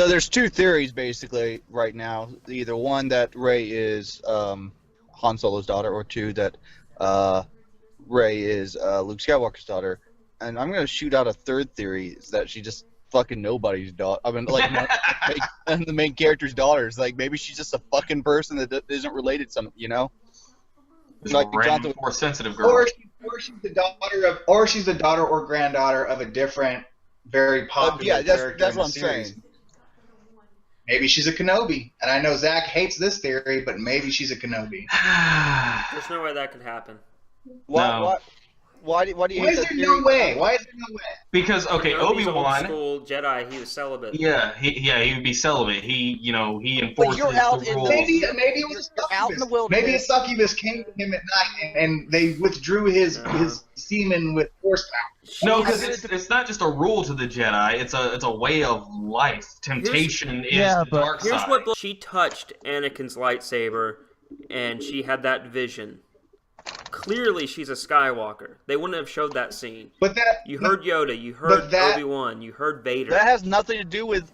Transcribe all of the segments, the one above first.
So there's two theories basically right now. Either one that Rey is Han Solo's daughter, or two that Rey is Luke Skywalker's daughter. And I'm gonna shoot out a third theory: is that she just fucking nobody's daughter. I mean, like the main character's daughters. Like maybe she's just a fucking person that isn't related to some, you know. Just like a more sensitive girl. Or she's the daughter of, or she's the daughter or granddaughter of a different, very popular character. That's in what I'm the series. saying. Maybe she's a Kenobi, and I know Zach hates this theory, but maybe she's a Kenobi. There's no way that could happen. Why do you Why hate is that there theory? no way? Why is there no way? Because Kenobi's Obi-Wan, old school Jedi, he was celibate. yeah, he would be celibate. He But enforces you're out the in rules. the Maybe it was a out in the succubus. wilderness. Maybe a succubus came to him at night, and they withdrew his semen with force power. No, because it's not just a rule to the Jedi. It's a way of life. Temptation is the dark Here's side. what she touched Anakin's lightsaber, and she had that vision. Clearly, she's a Skywalker. They wouldn't have showed that scene. But that You heard Yoda, you heard Obi-Wan, you heard Vader. That has nothing to do with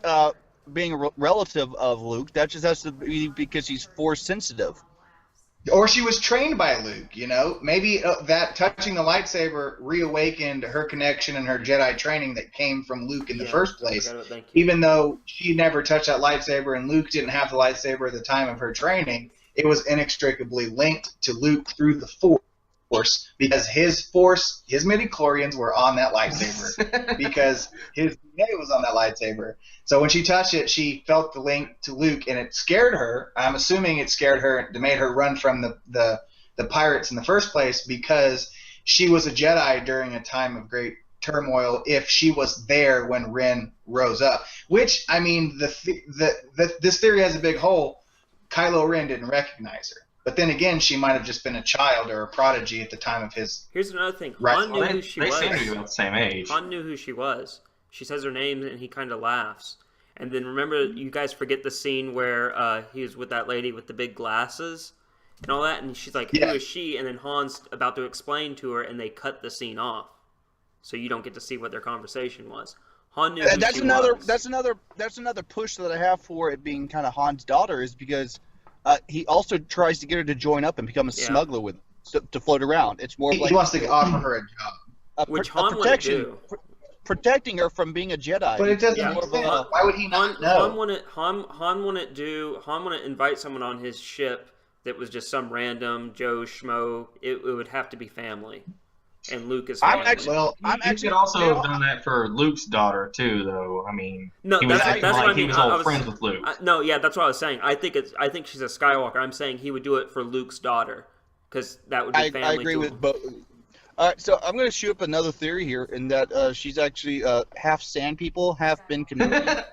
being a relative of Luke. That just has to be because he's force sensitive. Or she was trained by Luke, you know? Maybe that touching the lightsaber reawakened her connection and her Jedi training that came from Luke in the first place. Even though she never touched that lightsaber and Luke didn't have the lightsaber at the time of her training, it was inextricably linked to Luke through the Force because his midichlorians were on that lightsaber because his DNA was on that lightsaber. So when she touched it, she felt the link to Luke, and it scared her. I'm assuming it scared her. It made her run from the pirates in the first place because she was a Jedi during a time of great turmoil. If she was there when Ren rose up, which I mean, this theory has a big hole. Kylo Ren didn't recognize her. But then again, she might have just been a child or a prodigy at the time of his... Here's another thing. Right. Han knew who she was. They seem to be about the same age. Han knew who she was. She says her name, and he kind of laughs. And then remember, you guys forget the scene where he was with that lady with the big glasses and all that, and she's like, who is she? And then Han's about to explain to her, and they cut the scene off. So you don't get to see what their conversation was. Han knew who she was. That's another push that I have for it being kind of Han's daughter is because he also tries to get her to join up and become a smuggler with to float around. It's more He like wants to offer her a job. Which Han wouldn't do. Protecting her from being a Jedi. But it doesn't make sense. Why would he not know? Han wouldn't invite someone on his ship that was just some random Joe Schmo. It would have to be family. And Luke is family. You could also have done that for Luke's daughter too, though. I mean, no, he was that's what I mean. He was old friends with Luke. That's what I was saying. I think she's a Skywalker. I'm saying he would do it for Luke's daughter because that would be family. I agree with both. All right, so I'm going to shoot up another theory here in that she's actually half Sand People, half Ben Kenobi.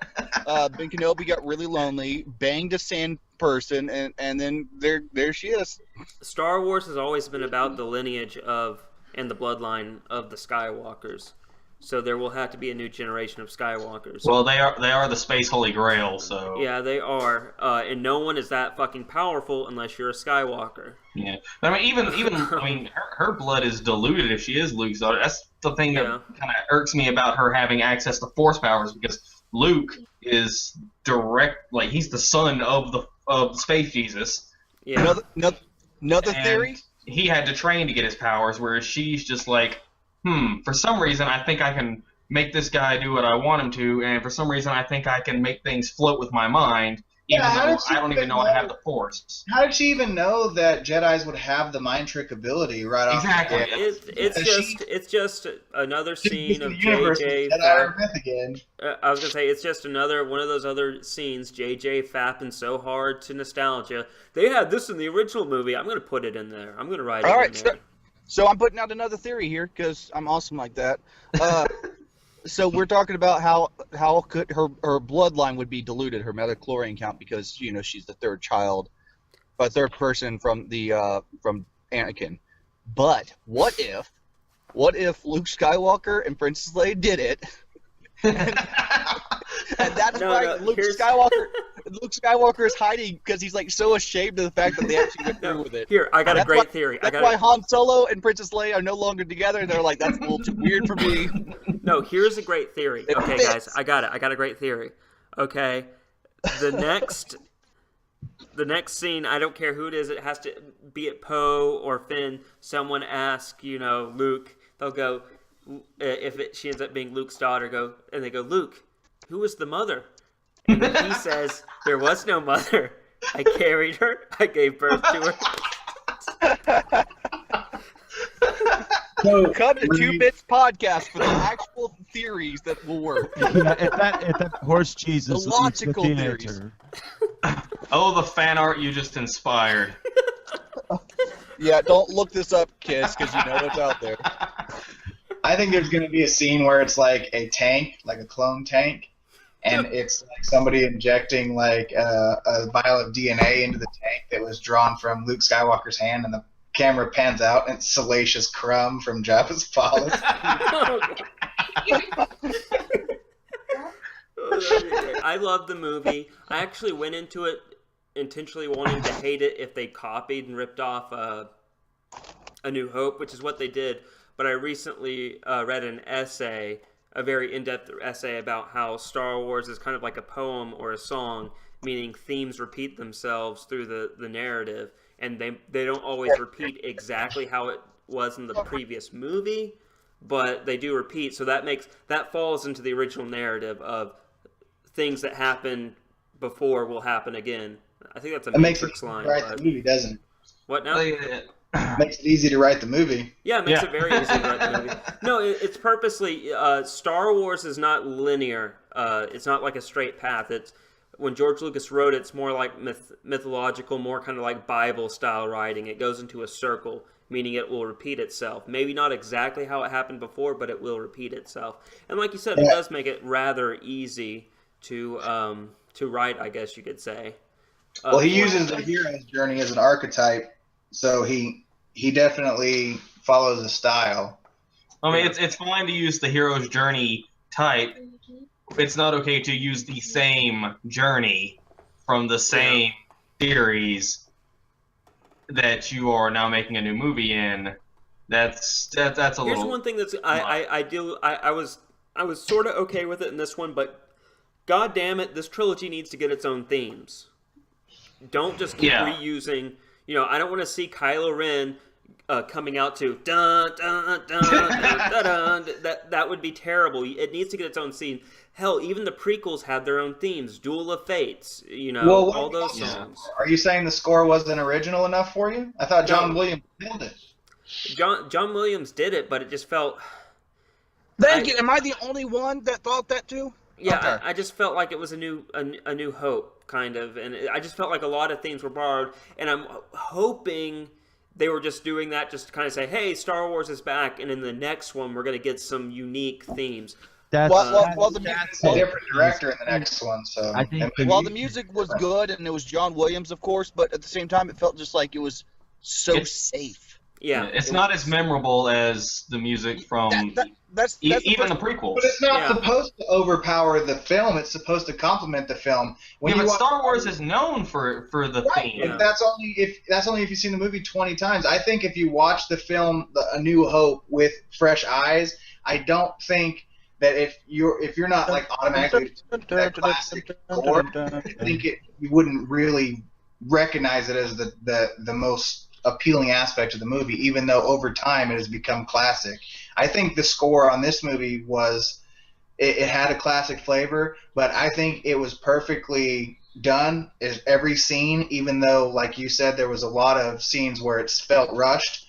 Ben Kenobi got really lonely, banged a Sand person, and then there she is. Star Wars has always been about the lineage of and the bloodline of the Skywalkers. So there will have to be a new generation of Skywalkers. Well, they are the space holy grail, so... Yeah, they are. And no one is that fucking powerful unless you're a Skywalker. Yeah. But I mean, her blood is diluted if she is Luke's daughter. That's the thing that kind of irks me about her having access to Force powers, because Luke is he's the son of the space Jesus. Yeah. Another theory? He had to train to get his powers, whereas she's just like, for some reason I think I can make this guy do what I want him to, and for some reason I think I can make things float with my mind, even though I don't even know I have the Force. How did she even know that Jedis would have the mind trick ability right off? Exactly. It's just another scene of JJ. I was gonna say it's just another one of those other scenes. JJ fapping so hard to nostalgia. They had this in the original movie. I'm gonna put it in there. I'm gonna write it in there. So I'm putting out another theory here because I'm awesome like that. So we're talking about how could her bloodline would be diluted, her metachlorian count, because she's the third person from Anakin. But what if Luke Skywalker and Princess Leia did it? And that's why Luke Skywalker is hiding, because he's like so ashamed of the fact that they actually went through with it. Here, I got a great theory. That's why Han Solo and Princess Leia are no longer together, and they're like, that's a little too weird for me. No, here's a great theory. Okay, guys, I got it. I got a great theory. Okay, the next scene, I don't care who it is. It has to be it Poe or Finn. Someone asks, Luke. They'll go she ends up being Luke's daughter. They go, Luke, who was the mother? And then he says, there was no mother. I carried her. I gave birth to her. So, come to 2 Bits Podcast for the actual theories that will work. Yeah, if that horse Jesus The leads the logical teenager. Oh, the fan art you just inspired. Yeah, don't look this up, kids, because you know what's out there. I think there's going to be a scene where it's like a tank, like a clone tank, and it's like somebody injecting like a vial of DNA into the tank that was drawn from Luke Skywalker's hand, and the camera pans out, and it's Salacious Crumb from Jabba's Palace. I love the movie. I actually went into it intentionally wanting to hate it if they copied and ripped off A New Hope, which is what they did. But I recently read an essay, a very in-depth essay about how Star Wars is kind of like a poem or a song, meaning themes repeat themselves through the narrative, and they don't always repeat exactly how it was in the previous movie, but they do repeat. So that falls into the original narrative of things that happened before will happen again. I think that's a Matrix line. Right, the movie doesn't. What now? Makes it easy to write the movie. Yeah, it makes it very easy to write the movie. No, it's purposely Star Wars is not linear. It's not like a straight path. It's when George Lucas wrote it, it's more like mythological, more kind of like Bible style writing. It goes into a circle, meaning it will repeat itself. Maybe not exactly how it happened before, but it will repeat itself. And like you said, it does make it rather easy to write, I guess you could say. Well, he uses the hero's journey as an archetype, so he definitely follows a style. I mean, it's fine to use the hero's journey type. It's not okay to use the same journey from the same series that you are now making a new movie in. That's a little. Here's one thing that's I was sort of okay with it in this one, but god damn it, this trilogy needs to get its own themes. Don't just keep reusing. I don't want to see Kylo Ren coming out to dun dun dun dun dun. That would be terrible. It needs to get its own scene. Hell, even the prequels had their own themes. Duel of Fates, all those songs. Are you saying the score wasn't original enough for you? I thought John Williams did it. John Williams did it, but it just felt. Am I the only one that thought that too? Yeah, Okay. I just felt like it was a new hope, kind of, and I just felt like a lot of themes were borrowed, and I'm hoping they were just doing that just to kind of say, hey, Star Wars is back, and in the next one we're going to get some unique themes. That's a different director in the next one, so I think the music was good, and it was John Williams, of course, but at the same time, it felt just like it was safe. Yeah, it's not as memorable as the music from that's even the prequels. But it's not supposed to overpower the film. It's supposed to complement the film. But Star Wars is known for the theme. Yeah. That's only if you've seen the movie 20 times. I think if you watch the film A New Hope with fresh eyes, I don't think that if you're not like automatically that classic score, I think you wouldn't really recognize it as the most appealing aspect of the movie, even though over time it has become classic. I think the score on this movie it had a classic flavor, but I think it was perfectly done. Every scene, even though, like you said, there was a lot of scenes where it felt rushed,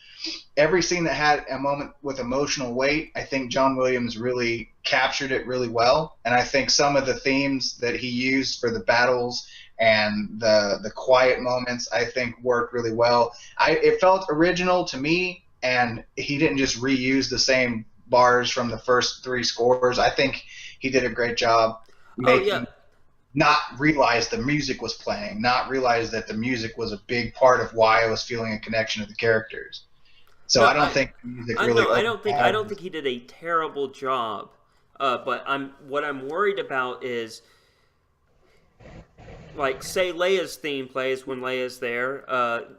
every scene that had a moment with emotional weight, I think John Williams really captured it really well. And I think some of the themes that he used for the battles and the quiet moments, I think, worked really well. It felt original to me, and he didn't just reuse the same bars from the first 3 scores. I think he did a great job making not realize the music was playing, not realize that the music was a big part of why I was feeling a connection to the characters. So I don't think the music really. I don't think he did a terrible job. But what I'm worried about is, like, say Leia's theme plays when Leia's there.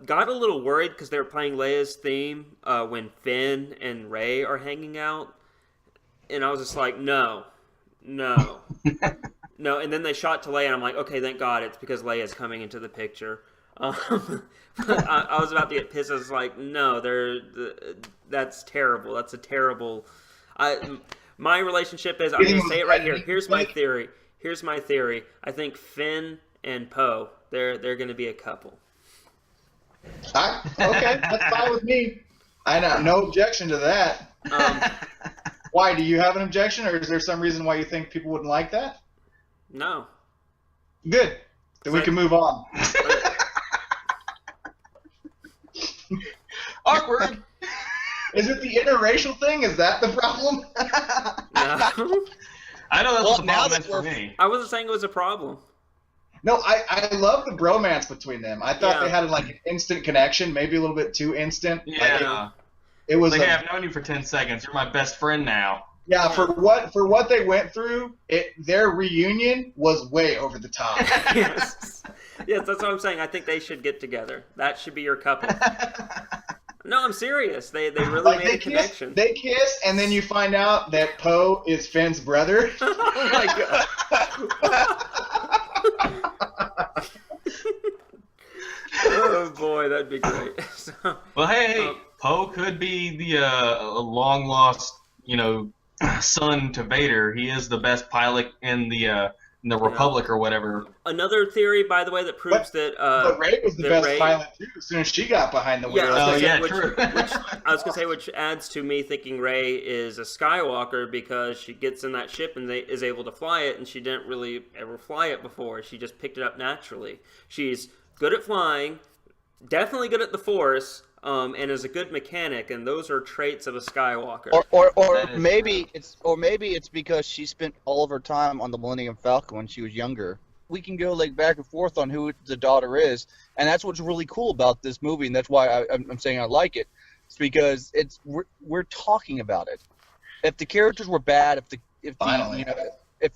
Got a little worried because they were playing Leia's theme when Finn and Rey are hanging out, and I was just like, no. No, and then they shot to Leia, and I'm like, okay, thank God, it's because Leia's coming into the picture. I was about to get pissed. I was like, no, that's terrible. That's a terrible. My relationship is, I'm going to say it right here. Here's my theory. I think Finn and Poe, they're going to be a couple. Okay, that's fine with me. I know, no objection to that. Why? Do you have an objection, or is there some reason why you think people wouldn't like that? No. Good. Then we can move on. Awkward. Is it the interracial thing? Is that the problem? No. I know that's what the problem is for me. I wasn't saying it was a problem. No, I love the bromance between them. I thought they had like an instant connection, maybe a little bit too instant. Yeah. It was like, hey, I've known you for 10 seconds. You're my best friend now. Yeah, for what they went through, their reunion was way over the top. Yes, that's what I'm saying. I think they should get together. That should be your couple. No, I'm serious. They really made a connection. They kiss, and then you find out that Poe is Finn's brother. Oh my god. Oh boy, that'd be great. Well, hey, Poe could be the long lost, son to Vader. He is the best pilot in the Republic or whatever. Another theory, by the way, that proves but Rey was the best pilot too. As soon as she got behind the wheel. True. I was gonna say, which adds to me thinking Rey is a Skywalker because she gets in that ship and is able to fly it, and she didn't really ever fly it before. She just picked it up naturally. She's good at flying, definitely good at the Force, and is a good mechanic, and those are traits of a Skywalker. Or maybe it's because she spent all of her time on the Millennium Falcon when she was younger. We can go like back and forth on who the daughter is, and that's what's really cool about this movie, and that's why I'm saying I like it. It's because we're talking about it. If the characters were bad, if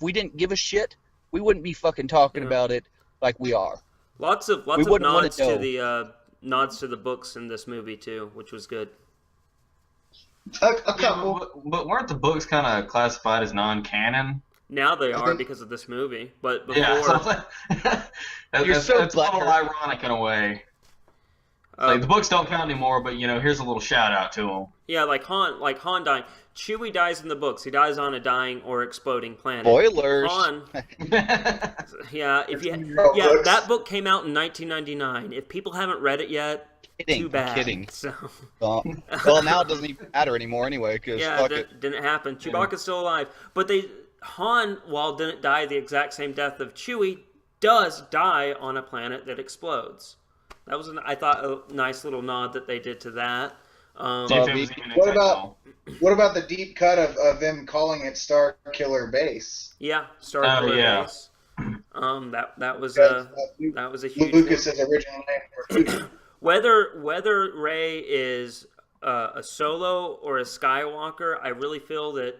we didn't give a shit, we wouldn't be fucking talking about it like we are. Lots of nods to the books in this movie too, which was good. A couple. But weren't the books kind of classified as non-canon? Now they are because of this movie, but before it's a little ironic in a way. The books don't count anymore, but here's a little shout out to them. Yeah, like Han dying. Chewie dies in the books. He dies on a dying or exploding planet. Spoilers. Han. That book came out in 1999. If people haven't read it yet, too bad. Kidding. So. Well, now it doesn't even matter anymore anyway. Didn't happen. Chewbacca's still alive, but Han, while didn't die the exact same death of Chewie, does die on a planet that explodes. That was, I thought, a nice little nod that they did to that. What about the deep cut of them calling it Star Killer Base? Yeah, Star Killer Base. That was a huge Lucas's original name. Whether Rey is a Solo or a Skywalker, I really feel that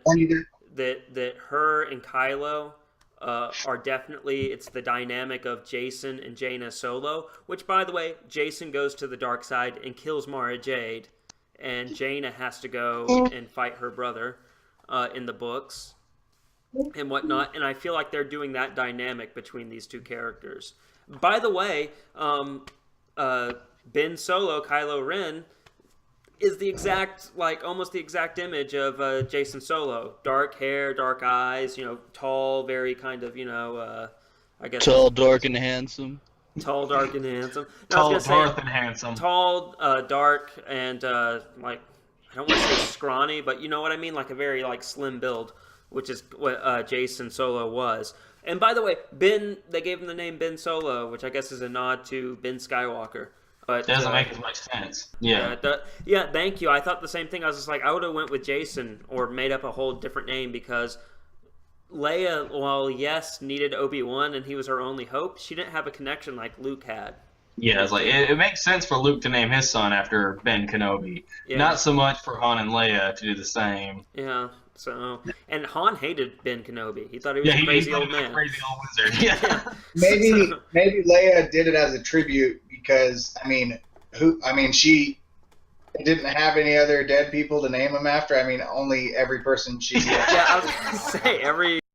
her and Kylo are definitely, it's the dynamic of Jason and Jaina Solo, which, by the way, Jason goes to the dark side and kills Mara Jade, and Jaina has to go and fight her brother in the books and whatnot, and I feel like they're doing that dynamic between these two characters. By the way, Ben Solo, Kylo Ren, is almost the exact image of Jason Solo. Dark hair, dark eyes, tall, very kind of, I guess. Tall, dark, and handsome. Tall, dark, and handsome. Tall, dark, and handsome. Tall, dark, and I don't want to say scrawny, but you know what I mean? Like a very slim build, which is what Jason Solo was. And by the way, they gave him the name Ben Solo, which I guess is a nod to Ben Skywalker. But doesn't make as much sense. Yeah. Thank you. I thought the same thing. I was just like, I would have went with Jason or made up a whole different name because Leia, while yes, needed Obi-Wan and he was her only hope, she didn't have a connection like Luke had. Yeah, it's it makes sense for Luke to name his son after Ben Kenobi. Yeah. Not so much for Han and Leia to do the same. Yeah. So, and Han hated Ben Kenobi. He thought he was a crazy old man. Crazy old wizard. Yeah. Maybe Leia did it as a tribute because she didn't have any other dead people to name him after. Only every person she. Yeah, I was gonna say every